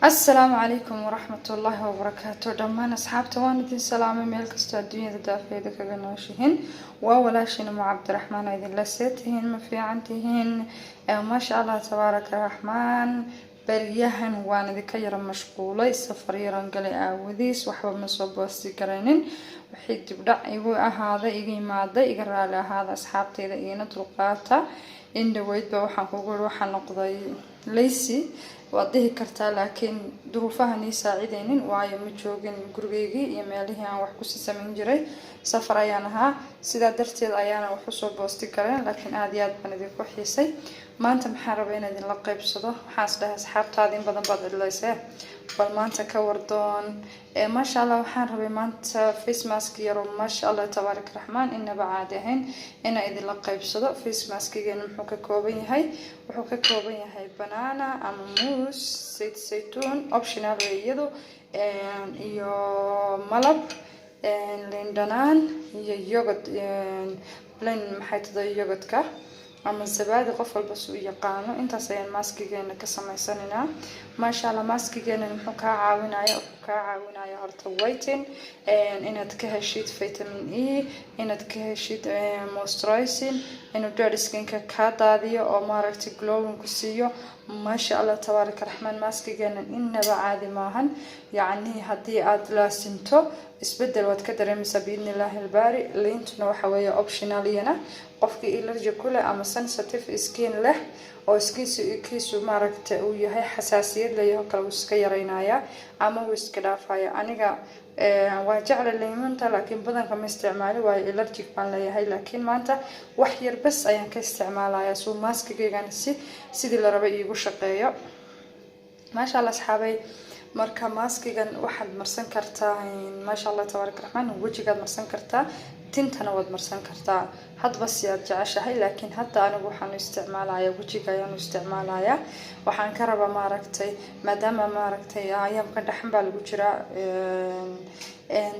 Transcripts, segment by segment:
السلام عليكم ورحمة الله وبركاته. دمان أصحابته واندين سلامي ميل كستو الدنيا دافيدا كغا نوشيهن وولاشين مع عبد الرحمن ايدين لسيتهن ما في عنتهن ما شاء الله تبارك الرحمن بريهن وانا دي كيرا مشغولة السفر يران قلي اوديس وحبا مصوب وستي كرينين وحيد بدع ايبو هذا ايجي مادا ايقرالي هذا أصحابتي اذا اينا طلقاتا إن دويت بوحان كوغور وحان نقضي ليسي وأديه كرتا لكن ظروفها نيساعدين وايا مجوجين غريغي يماليه aan wax ku sameyn jiray safar ayaan ahaa sida darteed ayaana wax soo boosti kareen laakiin aad iyo aad baan idin ku xiisay maanta maxaan rabaa inaan idin la qaybsado waxaan isdhahay asxaabtaada in badan baad cidlaysay bal maanta ka wardoon ma sha Allah waxaan rabay maanta face mask yaro ma sha Allah tabaarak raxmaan inaba caadi ahayn inaan idin la qaybsado face maskigeena muxuu ka kooban yahay banana ama moos saytuun optional weeyado iyo malab liin dhanaan iyo yogurt blend maxay tahay yogurtka ama zabaadi qof walba soo yaqaano intaas ayaan maskigeena ka sameysanaynaa ma sha Allah maskigeena muxuu ka caawinayaa horta whitening inaad ka heshid vitamin E inaad ka heshid moisturizing inuu dead skin-ka ka daadiyo oo maaragtay glowing ku siiyo ما شاء الله تبارك الرحمن ماسكي جانا إننا عادي معهن يعني هدي عاد لاسنتو اسبدل واتكدر مسبين الله الباري اللي انتو نوحوية اوبشنالينا قفكي إلرجي كله أما سنساتيف اسكين له أو كيسو ماركت ويهي حساسية ليه كالوسكي رينايا أما ويسكدافايا أنيقا وجعل الليمونتا لكن بدن كم استعمالي واي إلرجيك بان ليهي لكن ما أنت وحير بس أيان كاستعمالها سو ماسكي جانا سيدي لربي يقول شقية ما شاء الله أصحابي marka maskigan waxaad marsan kartaa ma sha Allah tabaarak raxmaan wajigaad marsan kartaa tintana wad marsan kartaa hadba si aad jeceshahay laakiin hadda anigu waxaan isticmaalayaa wajiga ayaan isticmaalayaa waxaan ka rabaa maaragtay maadaama maaragtay ayamka dhaxan baa lagu jiraa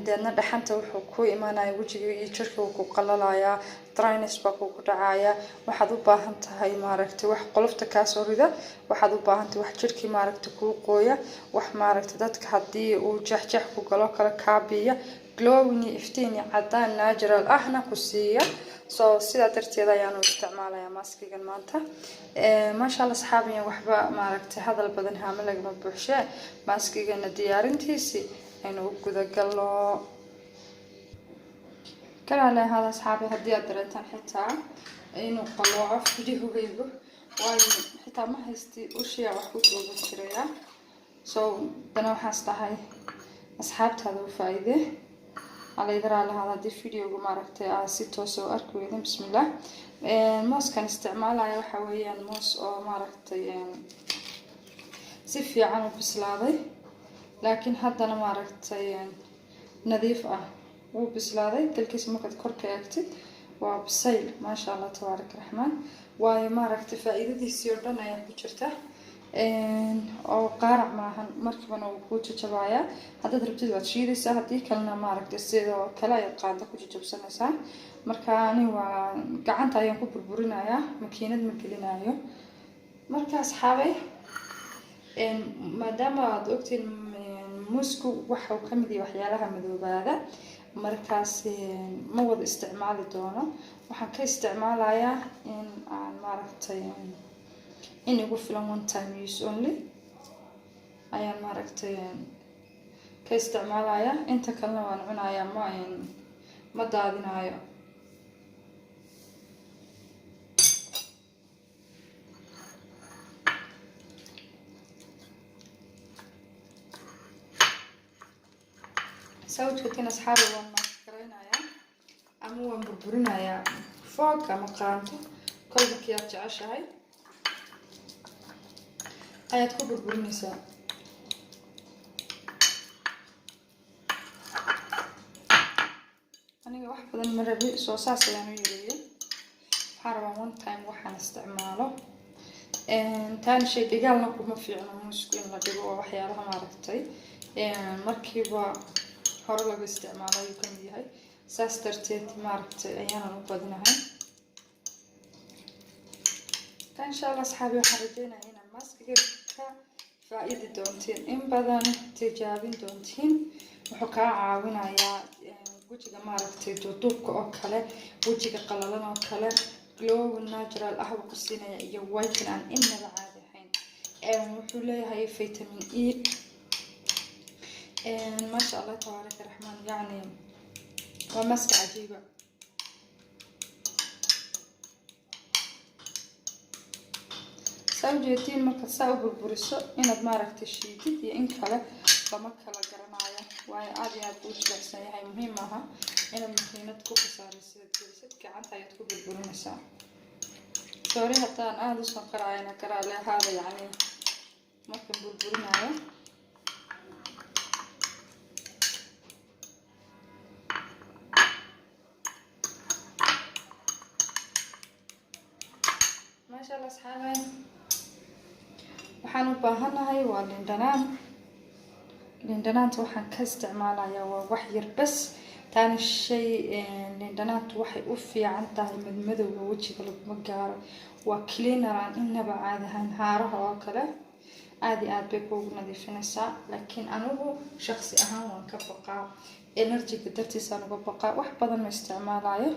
deedna dhaxanta wuxuu ku imaanaya wajiga iyo jirka uu ku qalalayaa dryness baa ku dhacaya waxaad u baahan tahay maaragtay wax qolofta ka soo rida waxaad u baahan tahay wax jirkii maaragtay ku qooya wax maaragtay dadka hadii uu jaxjax ku galo kala kaabiya glowing iftiin cadaan natural ahna ku siiya soo sida darteed ayaan u isticmaalayaa maskigan maanta ma sha Allah asxaabiyan waxba maaragtay hadal badan haama lagama buuxshay maskigana diyaarintiisi inuu guda galo كلا هذا أصحابي هدي أدريتان حتى إنه قلوعة فيديو غيبه واي حتى ما هستي أشياء وحكوت وبشرية بنا وحاستا هاي أصحاب هذا فايدة على إذا على هذا دي فيديو وماركتي ستة سو أركو يدين بسم الله الموس كان استعماله يا حويا الموس أو ماركتي سيفي عنه بسلاضي لكن هذا أنا ماركتي نظيف وبسلاده كلكيس markaad korka eegtid waa bisayl ma sha Allah tabaarak raxmaan way maaragtay faa'iidadiisa oo dhan ayaa ku jirta oo qaarac maahan markiiba uu ku jajabaaya haddaad rabtid waad shiidaysaa hadii kalena maaragtay sidoo kale ay qaado ku jajabsanaysaa marka ani waa gacanta ayaan ku burburinayaa makiinad ma gelinayo marka asxaabay maadaama aad ogtiin muusku waxa uu kamid yahay waxyaalaha madoobaada markaas ma wada isticmaali doono waxaan ka isticmaalayaa in aan maaragtay in ugu filan one time use only ayaan maaragtay ka isticmaalayaa inta kalena waan cunayaa ma daadinayo سويت كتير أصحابي وما سكرينايا أما هو بربرينايا فوق أما قانته كل بكيات جعشاي أيات كو بربرينيسا أنا واحد بدل مرة بي صوصاص يعني يريد حاربا one time وحنا استعماله تاني شيء دجال نقول ما في عنا مسكين لا دجوا وحيالها ما ركتي مركبة hore lagu isticmaalo ayuu kamid yahay saas darteed maaragtay ayaan u badinahay insha Allah asxaabi waxaan rajeynayaa inaan maskiga ka faa'iidi doontiin in badan tijaabin doontiin wuxuu kaa caawinayaa wejiga maaragtay duubka oo kale wejiga qalalan oo kale glow natural ah ku siinaya iyo white aan inaba caadi ahayn wuxuu leeyahay vitamin E ما شاء الله تبارك الرحمن يعني ومسك عجيبة سوجيتين مركز ساو بالبرسو إن بمارك تشيدي إن كلا بما كلا جرنايا وهي عادي هتقول بس هي مهمة إن المكينة تكون صارت ست كعنتها يتكون بالبرمسا سوري حتى أنا هذا اسمه قراءة قراءة هذا يعني ممكن بالبرمايا ما شاء الله أصحابي waxaan u baahanahay waa lindhanaan waxaan ka isticmaalayaa waa wax yar bas taana shay lindhanaantu waxay u fiican tahay madmadowga wejiga laguma gaaro waa cleaner aan inaba caadi ahayn haaraha oo kale aad iyo aad bay kuugu nadiifinaysaa laakiin anigu shakhsi ahaan waan ka baqaa energy-ga dartiisa aan uga baqaa wax badan ma isticmaalayo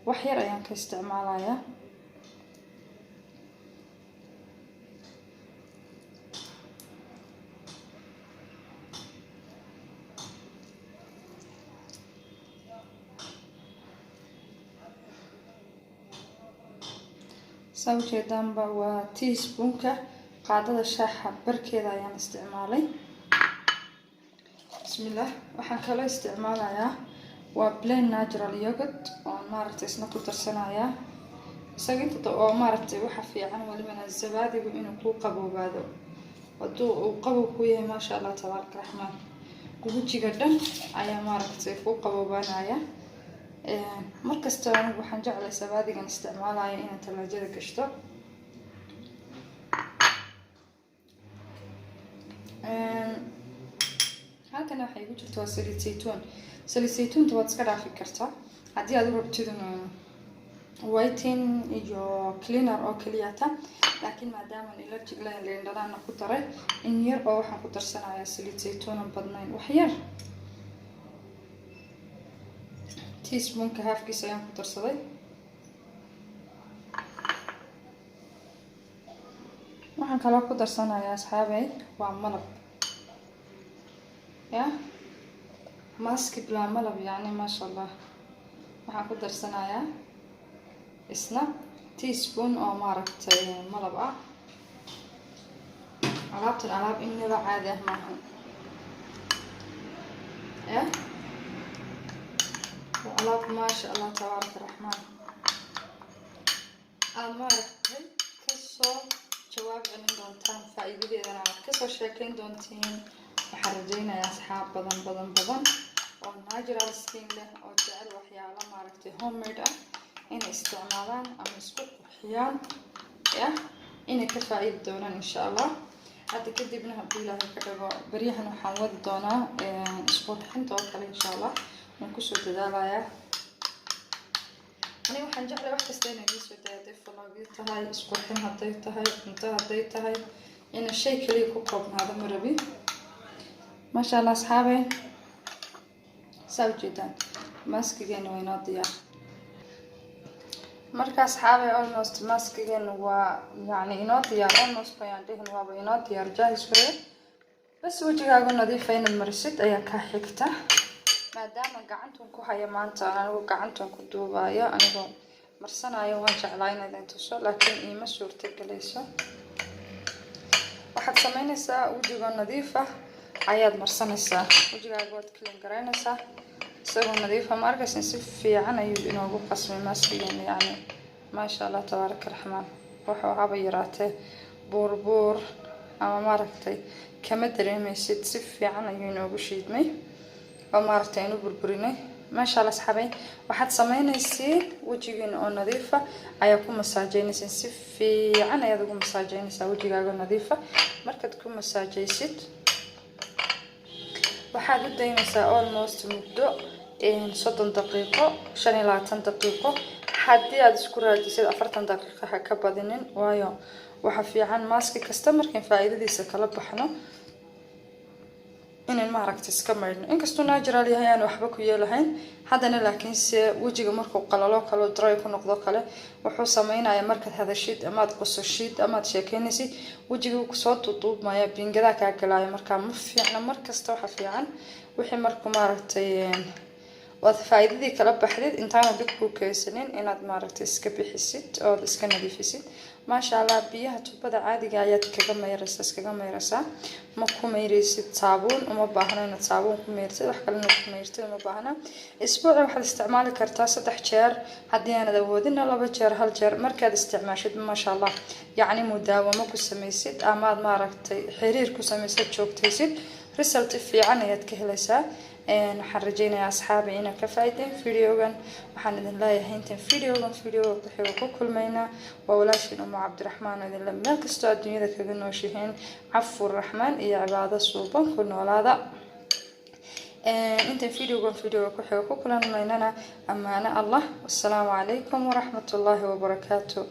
wax yar ayaan ka isticmaalayaa سويتان بوا تيسبونكا قاعدة شاحة بركيدا يعني استعمالي بسم الله waxaan kala isticmaalayaa waa plain natural yogurt oo maaragtay isna ku tarsanaaya isaga inta oo maaragtay waxa fiican waliba zabaadigu inuu ku qaboobaado haduu uu qabow ku yahay ma sha Allah tabaaraka raxmaan gujiga dhan ayaa maaragtay ku qaboobaanaya markasta anigu waxaan jeclahay zabaadigan isticmaalayaa inaan talaajada gashto halkan waxay ku jirtaa saliid saytuun waad iska dhaafi kartaa haddii aad u rabtid whitening iyo cleaner oo keliyata laakiin maadaama allergic lindhanaan ku daray in yar oo waxaan ku darsanayaa saliid saytuun badnayn wax yar teaspoonka halfkiisa ayaan ku darsaday waxaan kala ku darsanayaa asxaabay waa malab يا ماسك بلا ملب يعني ما شاء الله waxaan ku darsanayaa isna teaspoon oo maaragtay malab ah alaabtan alaab inaba caadi ah maahan alaab ma sha Allah tabaaraka raxmaan maaragtay kasoo jawaab celin doontaan faa'iidadeedana aad kasoo sheekayn doontiin waxaan rajaynayaa asxaab badan oo natural skin leh oo jecel waxyaalo maaragtay homemade ah inay isticmaalaan ama isku qurxiyaan inay ka faa'iidi doonaan insha Allah hadda kadibna haddii Ilaahay ka dhigo baryahan waxaan wadi doonaa isqurxinta oo kale insha Allah waan kusoo dadaalayaa aniga waxaan jeclahay wax kasta inay soo daaday vlogyo tahay isqurxin hadday tahay cunto hadday tahay in shay kaliya ku koobnaado ma rabi ما شاء الله أصحابي سووا جدا ماسكين وينو ديار مركز أصحابي almost ماسكين ويعني إنو ديار almost فياندهن وابا إنو ديار جاهز فريد بس وجهها نظيفة إن المرسيد أيا كحكته ما دام قعنتم كوهاي مانتا أنا قعنتم كدوبايا أنا مرسنا أيا وانجع لاينا إذا انتوصل لكن إيما صورتك ليسو واحد سمينيسا وجهها نظيفة ayaad marsanaysaa wajigaaga waad clean garaynaysaa isagoo nadiif ah markaas si fiican ayuu inoogu qasmay maaskigan yani ma sha Allah tabaaraka raxmaan waxa haba yaraatee buur ama maaragtay kama dareemaysid si fiican ayuu inoogu shiidmay oo maaragtay inuu burburinay ma sha Allah saxabay waxaad sameynaysid wajigiina oo nadiif ah ayaa ku masaajeynaysid si fiican ayaad ugu masaajeynaysaa wajigaaga nadiif ah markaad ku masaajeysid waxaad u daynaysaa almost muddo 30 daqiiqo 25 daqiiqo haddii aad isku raadisid 40 daqiiqo ha ka badinin waayo waxa fiican maaski kasta markaan faa'iidadiisa kala baxno inaan maaragtay iska maydhno inkastoo natural yahay aan waxba ku yeelahayn haddana laakiinse wejiga markuu qalalo kale dry ku noqdo kale wuxuu sameynayaa markaad hadashid ama aad qosashid ama aad sheekeynaysid wejiga uu kusoo duuduubmaya bingada kaa galaya markaa ma fiicna markasta waxa fiican wixii markuu maaragtay waad faa'iidadii kala baxdid intaana dib ku keysanin inaad maaragtay iska bixisid oo iska nadiifisid maasha Allah biyaha tubada caadiga ayaad kaga meyraysaa iskaga meyraysaa ma ku meyraysid saabuun uma baahna inaad saabuun ku meyrtid wax kale inaad ku meyrtid uma baahna isbuuci waxaad isticmaali kartaa 3 jeer haddii aanad awoodin 2 jeer 1 jeer markaad isticmaashid maasha Allah yacni mudaawamo ku samaysid ama aad maaragtay xiriir ku samaysid joogtaysid result fiican ayaad ka helaysaa waxaan rajeynayaa asxaabi inaan ka faa'iideyn videogan waxaan idin leeyahay intaan videoga wuxuu ku kulmaynaa waa walaashiin Umu Cabdiraxmaan oo idin la meel kastoo adduunyada kaga nooshihiin cafuur raxmaan iyo cibaado suuban ku noolaada intaan videoga ku kulmaynana amaana Allah wassalaamu calaykum waraxmatullaahi wabarakaatuh